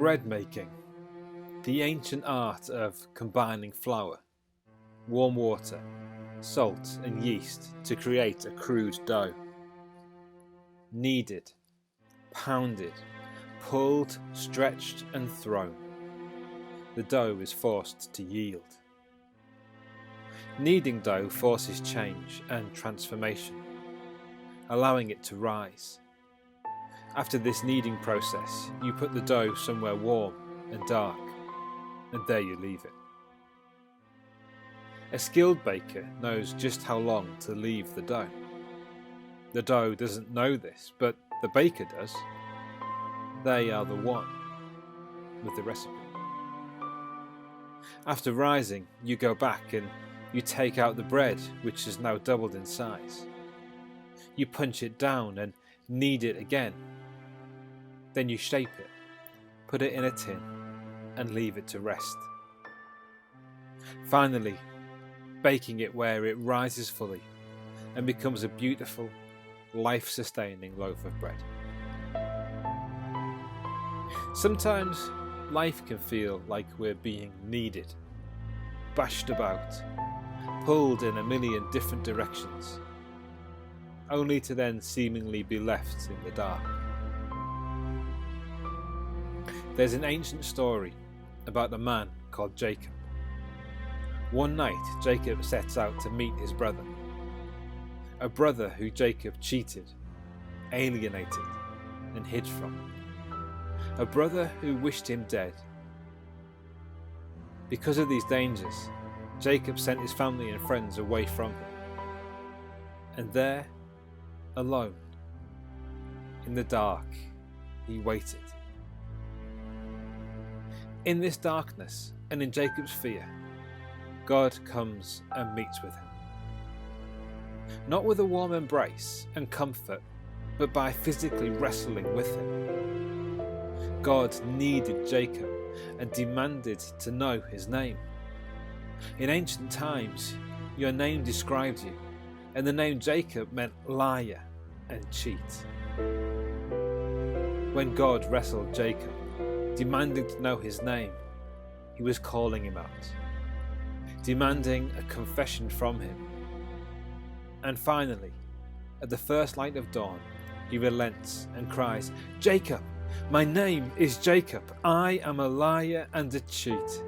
Bread making, the ancient art of combining flour, warm water, salt and yeast to create a crude dough. Kneaded, pounded, pulled, stretched and thrown. The dough is forced to yield. Kneading dough forces change and transformation, allowing it to rise. After this kneading process, you put the dough somewhere warm and dark, and there you leave it. A skilled baker knows just how long to leave the dough. The dough doesn't know this, but the baker does. They are the one with the recipe. After rising, you go back and you take out the bread, which has now doubled in size. You punch it down and knead it again. Then you shape it, put it in a tin, and leave it to rest. Finally, baking it where it rises fully and becomes a beautiful, life-sustaining loaf of bread. Sometimes life can feel like we're being kneaded, bashed about, pulled in a million different directions, only to then seemingly be left in the dark. There's an ancient story about a man called Jacob. One night, Jacob sets out to meet his brother, a brother who Jacob cheated, alienated, and hid from, a brother who wished him dead. Because of these dangers, Jacob sent his family and friends away from him, and there, alone, in the dark, he waited. In this darkness and in Jacob's fear, God comes and meets with him. Not with a warm embrace and comfort, but by physically wrestling with him. God needed Jacob and demanded to know his name. In ancient times, your name described you, and the name Jacob meant liar and cheat. When God wrestled Jacob, demanding to know his name, he was calling him out, demanding a confession from him. And finally, at the first light of dawn, he relents and cries, "Jacob, my name is Jacob. I am a liar and a cheat."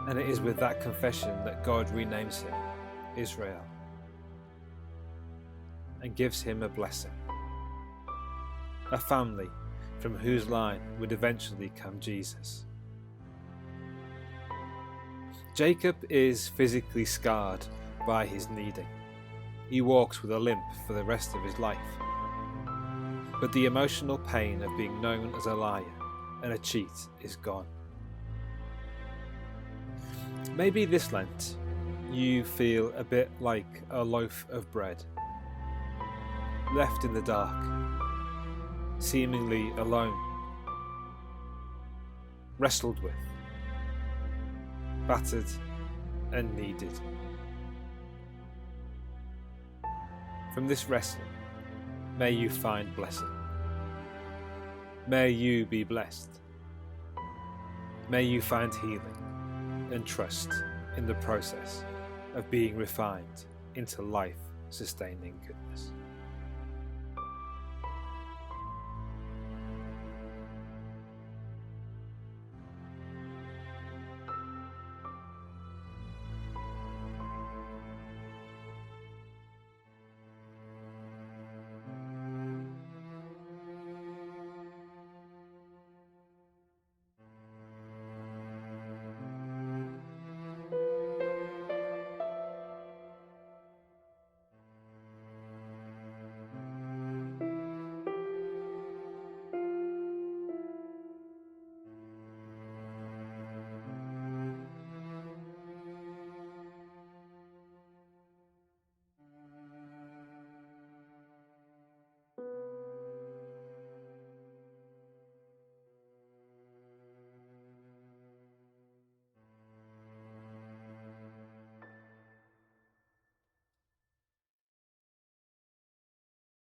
And it is with that confession that God renames him Israel and gives him a blessing, a family from whose line would eventually come Jesus. Jacob is physically scarred by his kneading. He walks with a limp for the rest of his life. But the emotional pain of being known as a liar and a cheat is gone. Maybe this Lent you feel a bit like a loaf of bread, left in the dark, seemingly alone, wrestled with, battered and kneaded. From this wrestling, may you find blessing. May you be blessed. May you find healing and trust in the process of being refined into life-sustaining goodness.